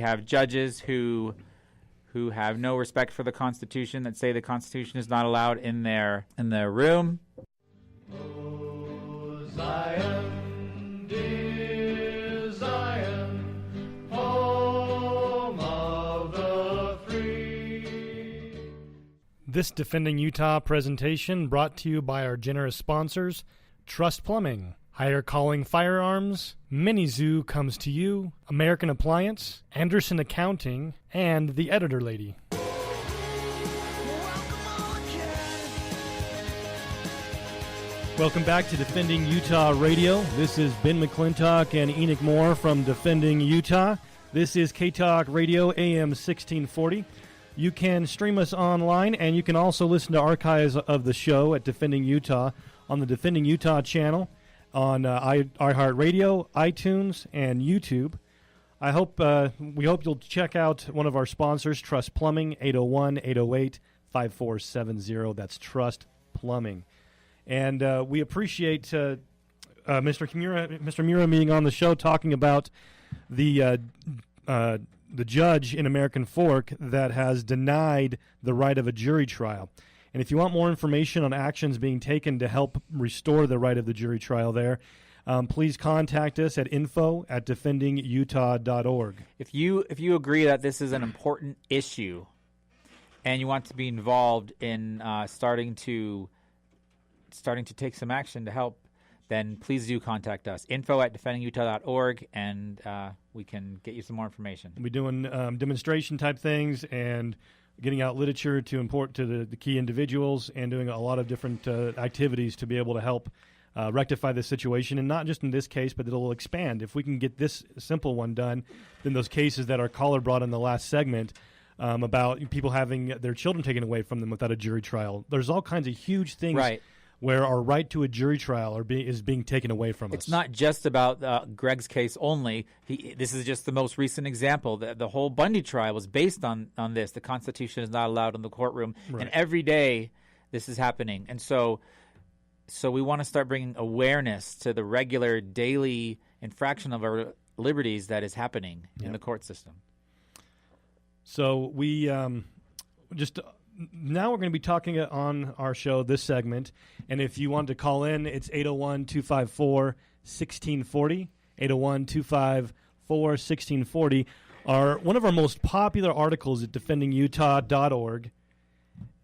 have judges who have no respect for the Constitution, that say the Constitution is not allowed in their room. Oh, Zion, dear Zion, home of the free. This Defending Utah presentation brought to you by our generous sponsors, Trust Plumbing, Higher Calling Firearms, Mini Zoo comes to you, American Appliance, Anderson Accounting, and The Editor Lady. Welcome back to Defending Utah Radio. This is Ben McClintock and Enoch Moore from Defending Utah. This is K-Talk Radio AM 1640. You can stream us online, and you can also listen to archives of the show at Defending Utah on the Defending Utah channel, on iHeartRadio, iTunes, and YouTube. We hope you'll check out one of our sponsors, Trust Plumbing, 801-808-5470. That's Trust Plumbing. And we appreciate Mr. Mura being on the show, talking about the judge in American Fork that has denied the right of a jury trial. And if you want more information on actions being taken to help restore the right of the jury trial there, please contact us at info@defendingutah.org. If you agree that this is an important issue and you want to be involved in starting to take some action to help, then please do contact us. info@defendingutah.org, and we can get you some more information. We'll be doing demonstration type things and getting out literature to import to the key individuals, and doing a lot of different activities to be able to help rectify this situation, and not just in this case, but it'll expand. If we can get this simple one done, then those cases that our caller brought in the last segment about people having their children taken away from them without a jury trial, there's all kinds of huge things where our right to a jury trial is being taken away from us. It's not just about Greg's case only. This is just the most recent example. The whole Bundy trial was based on this. The Constitution is not allowed in the courtroom. Right. And every day this is happening. And so we want to start bringing awareness to the regular daily infraction of our liberties that is happening in the court system. So we now we're going to be talking on our show, this segment, and if you want to call in, it's 801-254-1640, 801-254-1640. One of our most popular articles at defendingutah.org,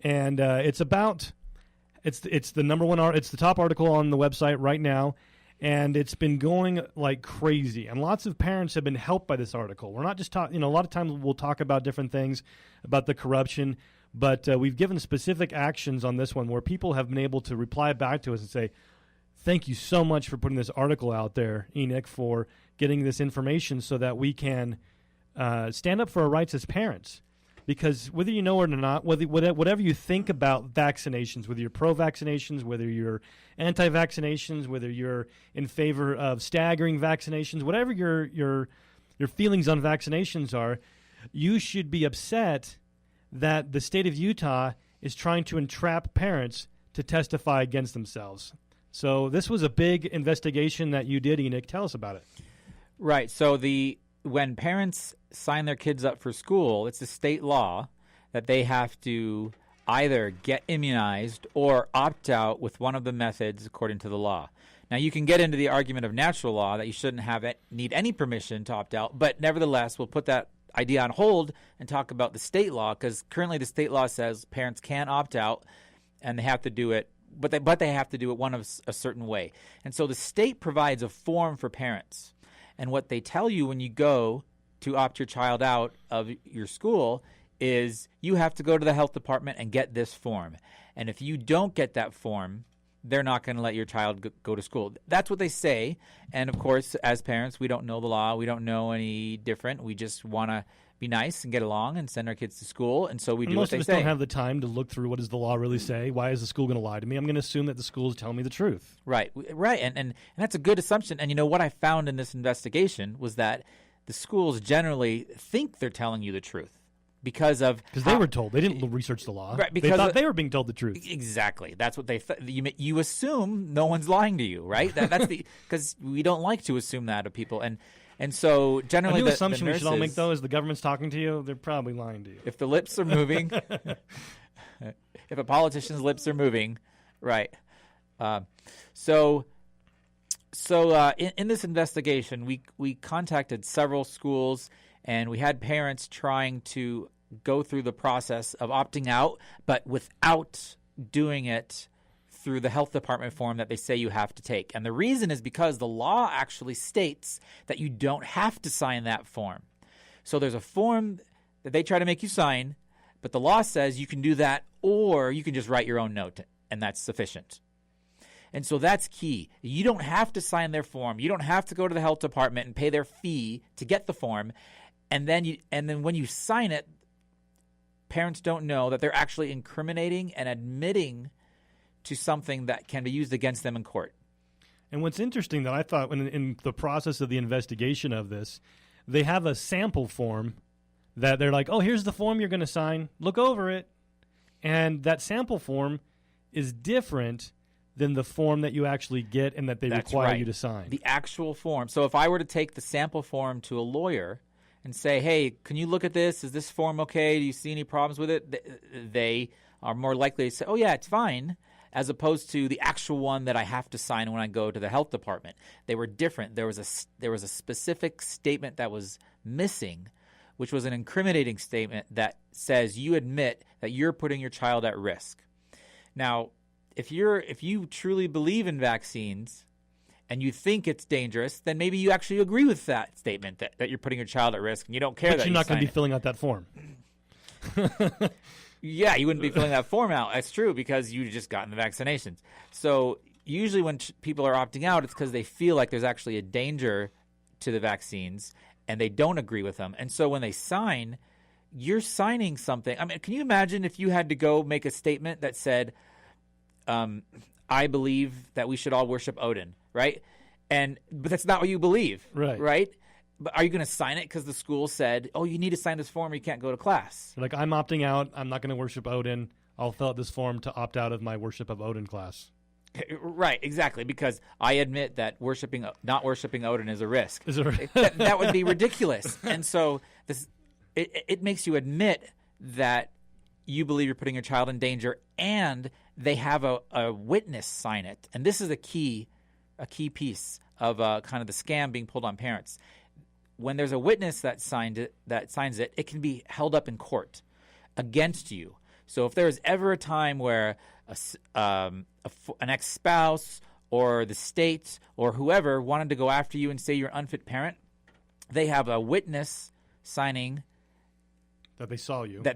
and it's the number one it's the top article on the website right now, and it's been going like crazy, and lots of parents have been helped by this article. We're not just talking, a lot of times we'll talk about different things about the corruption, but we've given specific actions on this one where people have been able to reply back to us and say, thank you so much for putting this article out there, Enoch, for getting this information so that we can stand up for our rights as parents. Because whether you know it or not, whatever you think about vaccinations, whether you're pro-vaccinations, whether you're anti-vaccinations, whether you're in favor of staggering vaccinations, whatever your feelings on vaccinations are, you should be upset that the state of Utah is trying to entrap parents to testify against themselves. So this was a big investigation that you did, Enoch. Tell us about it. Right. So when parents sign their kids up for school, it's a state law that they have to either get immunized or opt out with one of the methods according to the law. Now, you can get into the argument of natural law that you shouldn't need any permission to opt out, but nevertheless, we'll put that idea on hold and talk about the state law, because currently the state law says parents can opt out and they have to do it, but they have to do it a certain way. And so the state provides a form for parents. And what they tell you when you go to opt your child out of your school is you have to go to the health department and get this form. And if you don't get that form, they're not going to let your child go to school. That's what they say. And, of course, as parents, we don't know the law. We don't know any different. We just want to be nice and get along and send our kids to school. And so we do what they say. Most of us don't have the time to look through what does the law really say. Why is the school going to lie to me? I'm going to assume that the school is telling me the truth. Right. And that's a good assumption. And, what I found in this investigation was that the schools generally think they're telling you the truth. Because they were told. They didn't research the law. Right, they thought they were being told the truth. Exactly. That's what they you assume no one's lying to you, right? That's because we don't like to assume that of people. And And so A generally, new the assumption we should all make, nurses, though, is the government's talking to you. They're probably lying to you. if the lips are moving, if a politician's lips are moving, right. So in this investigation, we contacted several schools, and we had parents trying to go through the process of opting out, but without doing it through the health department form that they say you have to take. And the reason is because the law actually states that you don't have to sign that form. So there's a form that they try to make you sign, but the law says you can do that, or you can just write your own note, and that's sufficient. And so that's key. You don't have to sign their form. You don't have to go to the health department and pay their fee to get the form. And then when you sign it, parents don't know that they're actually incriminating and admitting to something that can be used against them in court. And what's interesting that I thought in the process of the investigation of this, they have a sample form that they're like, oh, here's the form you're going to sign. Look over it. And that sample form is different than the form that you actually get and that they require you to sign. The actual form. So if I were to take the sample form to a lawyer and say, hey, can you look at this? Is this form okay? Do you see any problems with it? They are more likely to say, oh, yeah, it's fine, as opposed to the actual one that I have to sign when I go to the health department. They were different. There was a specific statement that was missing, which was an incriminating statement that says you admit that you're putting your child at risk. Now, if you truly believe in vaccines and you think it's dangerous, then maybe you actually agree with that statement that you're putting your child at risk and you don't care but that you're not going to be filling out that form. Yeah, you wouldn't be filling that form out. That's true, because you just gotten the vaccinations. So usually when people are opting out, it's because they feel like there's actually a danger to the vaccines and they don't agree with them. And so when they sign, you're signing something. I mean, can you imagine if you had to go make a statement that said, I believe that we should all worship Odin, right? But that's not what you believe, right? But are you going to sign it because the school said, oh, you need to sign this form or you can't go to class? Like, I'm opting out. I'm not going to worship Odin. I'll fill out this form to opt out of my worship of Odin class. Right, exactly, because I admit that not worshiping Odin is a risk. That would be ridiculous. And so it makes you admit that you believe you're putting your child in danger, and they have a witness sign it. And this is a key piece of kind of the scam being pulled on parents. When there's a witness that signs it, it can be held up in court against you. So if there is ever a time where an ex-spouse or the state or whoever wanted to go after you and say you're an unfit parent, they have a witness signing that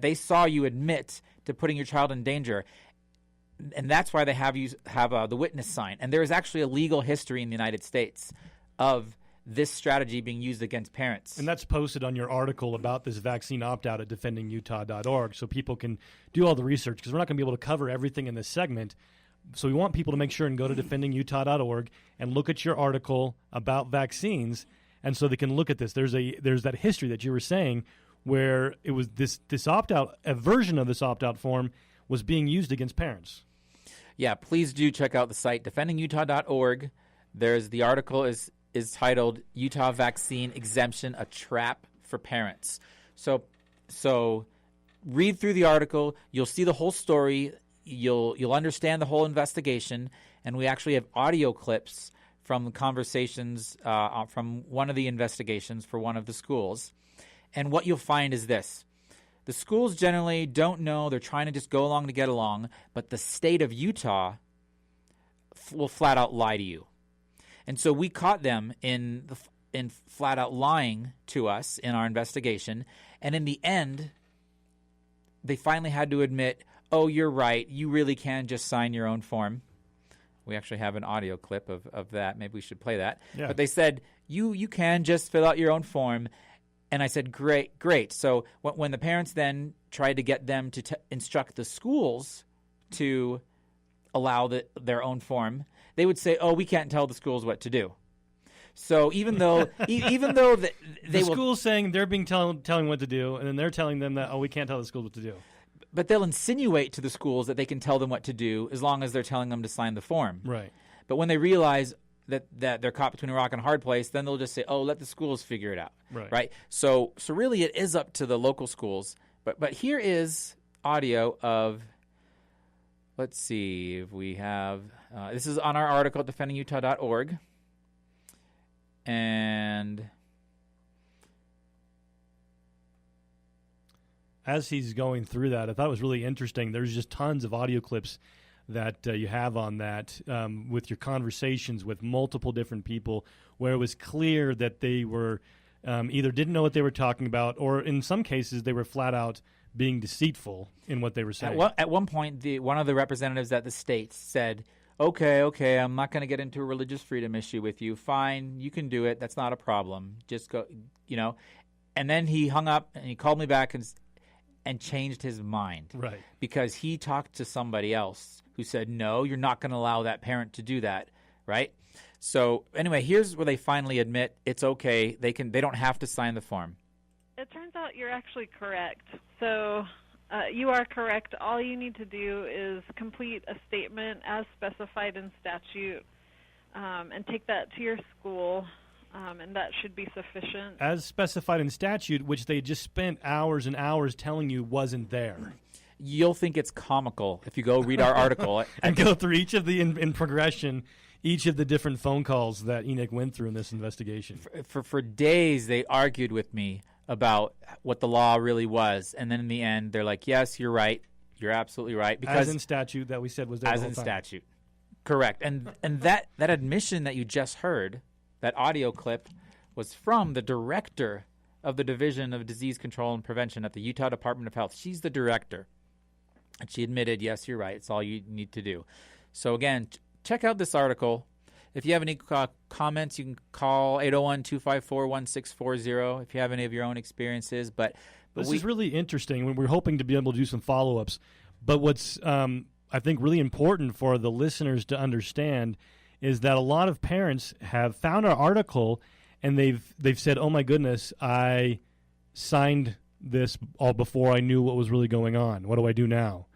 they saw you admit to putting your child in danger. And that's why they have the witness sign. And there is actually a legal history in the United States of this strategy being used against parents. And that's posted on your article about this vaccine opt-out at defendingutah.org, so people can do all the research, because we're not going to be able to cover everything in this segment. So we want people to make sure and go to defendingutah.org and look at your article about vaccines, and so they can look at this. There's that history that you were saying where it was this opt-out, a version of this opt-out form was being used against parents. Yeah, please do check out the site, defendingutah.org. The article is titled Utah Vaccine Exemption, a Trap for Parents. So read through the article. You'll see the whole story. You'll understand the whole investigation. And we actually have audio clips from the conversations from one of the investigations for one of the schools. And what you'll find is this. The schools generally don't know. They're trying to just go along to get along. But the state of Utah will flat out lie to you. And so we caught them in flat out lying to us in our investigation. And in the end, they finally had to admit, oh, you're right. You really can just sign your own form. We actually have an audio clip of that. Maybe we should play that. Yeah. But they said, you can just fill out your own form. And I said, great. So when the parents then tried to get them to instruct the schools to allow their own form, they would say, "Oh, we can't tell the schools what to do." So even though the school's saying they're being telling what to do, and then they're telling them that, "Oh, we can't tell the schools what to do." But they'll insinuate to the schools that they can tell them what to do as long as they're telling them to sign the form. Right. But when they realize, that they're caught between a rock and a hard place, then they'll just say, "Oh, let the schools figure it out." Right. So really, it is up to the local schools. But here is audio of. Let's see if we have. This is on our article at defendingutah.org, and as he's going through that, I thought it was really interesting. There's just tons of audio clips that you have on that with your conversations with multiple different people where it was clear that they were either didn't know what they were talking about, or in some cases they were flat out being deceitful in what they were saying. At one point, one of the representatives at the state said, okay, I'm not going to get into a religious freedom issue with you. Fine, you can do it. That's not a problem. Just go, And then he hung up and he called me back and changed his mind. Right. Because he talked to somebody else who said, no, you're not going to allow that parent to do that, right? So anyway, here's where they finally admit it's okay. They don't have to sign the form. It turns out you're actually correct. So you are correct. All you need to do is complete a statement as specified in statute and take that to your school, and that should be sufficient. As specified in statute, which they just spent hours and hours telling you wasn't there. You'll think it's comical if you go read our article. And go through each of the, in progression, each of the different phone calls that Enoch went through in this investigation. For days, they argued with me about what the law really was. And then in the end, they're like, yes, you're right. You're absolutely right. Because as in statute that we said was there as the whole in time. statute. Correct. And that admission that you just heard, that audio clip, was from the director of the Division of Disease Control and Prevention at the Utah Department of Health. She's the director. And she admitted, yes, you're right. It's all you need to do. So, again, check out this article. If you have any comments, you can call 801-254-1640 if you have any of your own experiences. But this is really interesting. We're hoping to be able to do some follow-ups. But what's, I think, really important for the listeners to understand is that a lot of parents have found our article and they've said, oh, my goodness, I signed this all before I knew what was really going on. What do I do now?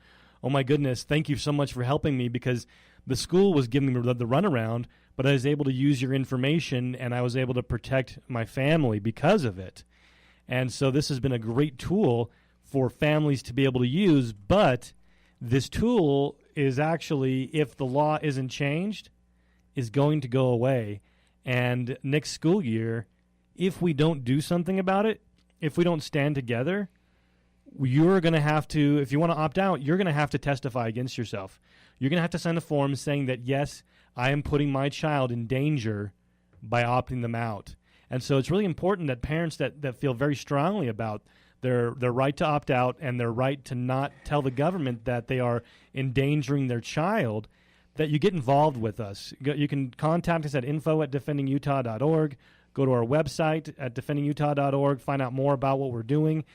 Oh, my goodness, thank you so much for helping me, because the school was giving me the runaround, but I was able to use your information and I was able to protect my family because of it. And so this has been a great tool for families to be able to use, but this tool is actually, if the law isn't changed, is going to go away. And next school year, if we don't do something about it, if we don't stand together, you're going to have to, if you want to opt out, you're going to have to testify against yourself. You're going to have to sign a form saying that, yes, I am putting my child in danger by opting them out. And so it's really important that parents that feel very strongly about their right to opt out and their right to not tell the government that they are endangering their child, that you get involved with us. You can contact us at info@defendingutah.org. Go to our website at defendingutah.org, find out more about what we're doing,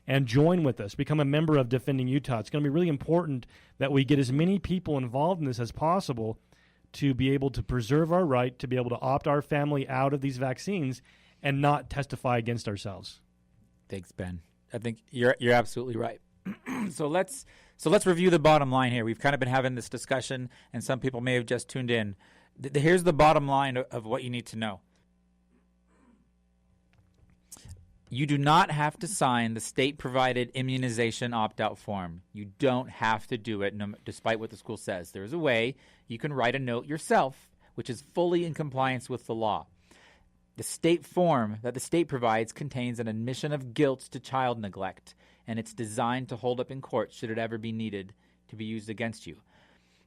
and join with us. Become a member of Defending Utah. It's going to be really important that we get as many people involved in this as possible to be able to preserve our right to be able to opt our family out of these vaccines and not testify against ourselves. Thanks, Ben. I think you're absolutely right. So let's review the bottom line here. We've kind of been having this discussion, and some people may have just tuned in. Here's the bottom line of what you need to know. You do not have to sign the state-provided immunization opt-out form. You don't have to do it, despite what the school says. There is a way you can write a note yourself, which is fully in compliance with the law. The state form that the state provides contains an admission of guilt to child neglect, and it's designed to hold up in court should it ever be needed to be used against you.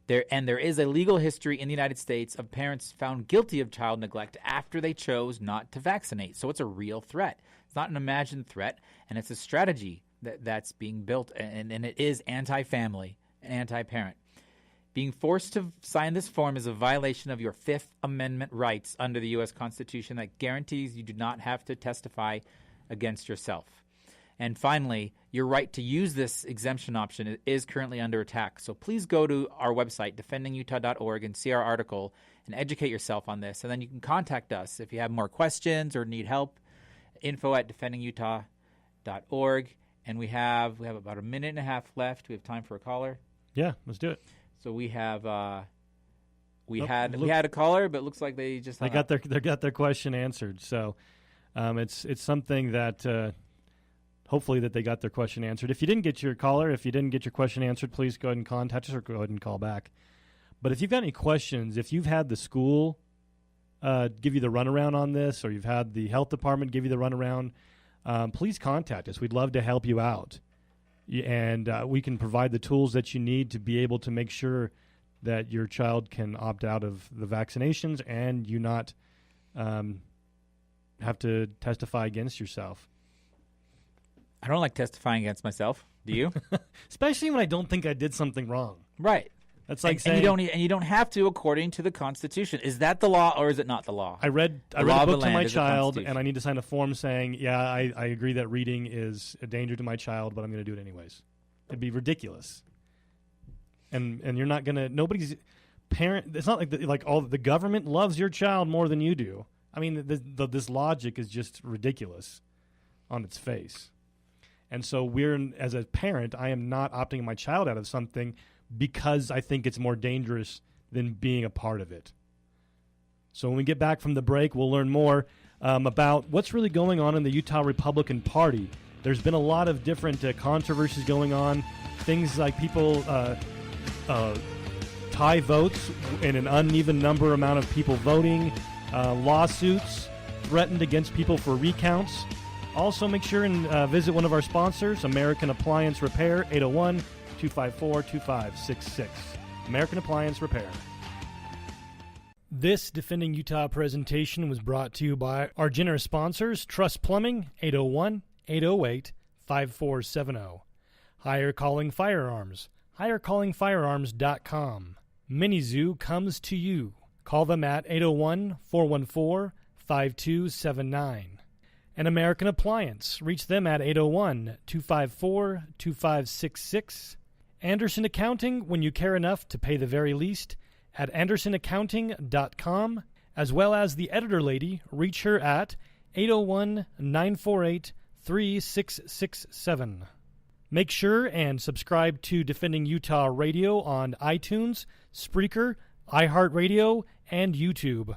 There is a legal history in the United States of parents found guilty of child neglect after they chose not to vaccinate. So it's a real threat. It's not an imagined threat, and it's a strategy that's being built, and it is anti-family and anti-parent. Being forced to sign this form is a violation of your Fifth Amendment rights under the U.S. Constitution that guarantees you do not have to testify against yourself. And finally, your right to use this exemption option is currently under attack. So please go to our website, defendingutah.org, and see our article and educate yourself on this. And then you can contact us if you have more questions or need help, info@defendingutah.org. And we have about a minute and a half left. We have time for a caller. Yeah, let's do it. So we have we had a caller, but it looks like they just they got their question answered. So it's something that hopefully that they got their question answered. If you didn't get your question answered, please go ahead and contact us or go ahead and call back. But if you've got any questions, if you've had the school give you the runaround on this, or you've had the health department give you the runaround, please contact us. We'd love to help you out. And we can provide the tools that you need to be able to make sure that your child can opt out of the vaccinations and you not have to testify against yourself. I don't like testifying against myself. Do you? Especially when I don't think I did something wrong. Right. That's like saying, and you don't have to according to the Constitution. Is that the law or is it not the law? I read a book to my child, and I need to sign a form saying, yeah, I agree that reading is a danger to my child, but I'm going to do it anyways. It'd be ridiculous. And you're not going to, nobody's parent, it's not like all the government loves your child more than you do. I mean, this logic is just ridiculous on its face. And so as a parent, I am not opting my child out of something because I think it's more dangerous than being a part of it. So when we get back from the break, we'll learn more about what's really going on in the Utah Republican Party. There's been a lot of different controversies going on, things like people tie votes in an uneven amount of people voting, lawsuits threatened against people for recounts. Also, make sure and visit one of our sponsors, American Appliance Repair, 801-254-2566. American Appliance Repair. This Defending Utah presentation was brought to you by our generous sponsors, Truss Plumbing, 801-808-5470. Higher Calling Firearms, highercallingfirearms.com. Minizoo comes to you. Call them at 801-414-5279. And American Appliance. Reach them at 801-254-2566. Anderson Accounting, when you care enough to pay the very least, at andersonaccounting.com, as well as the editor lady. Reach her at 801-948-3667. Make sure and subscribe to Defending Utah Radio on iTunes, Spreaker, iHeartRadio, and YouTube.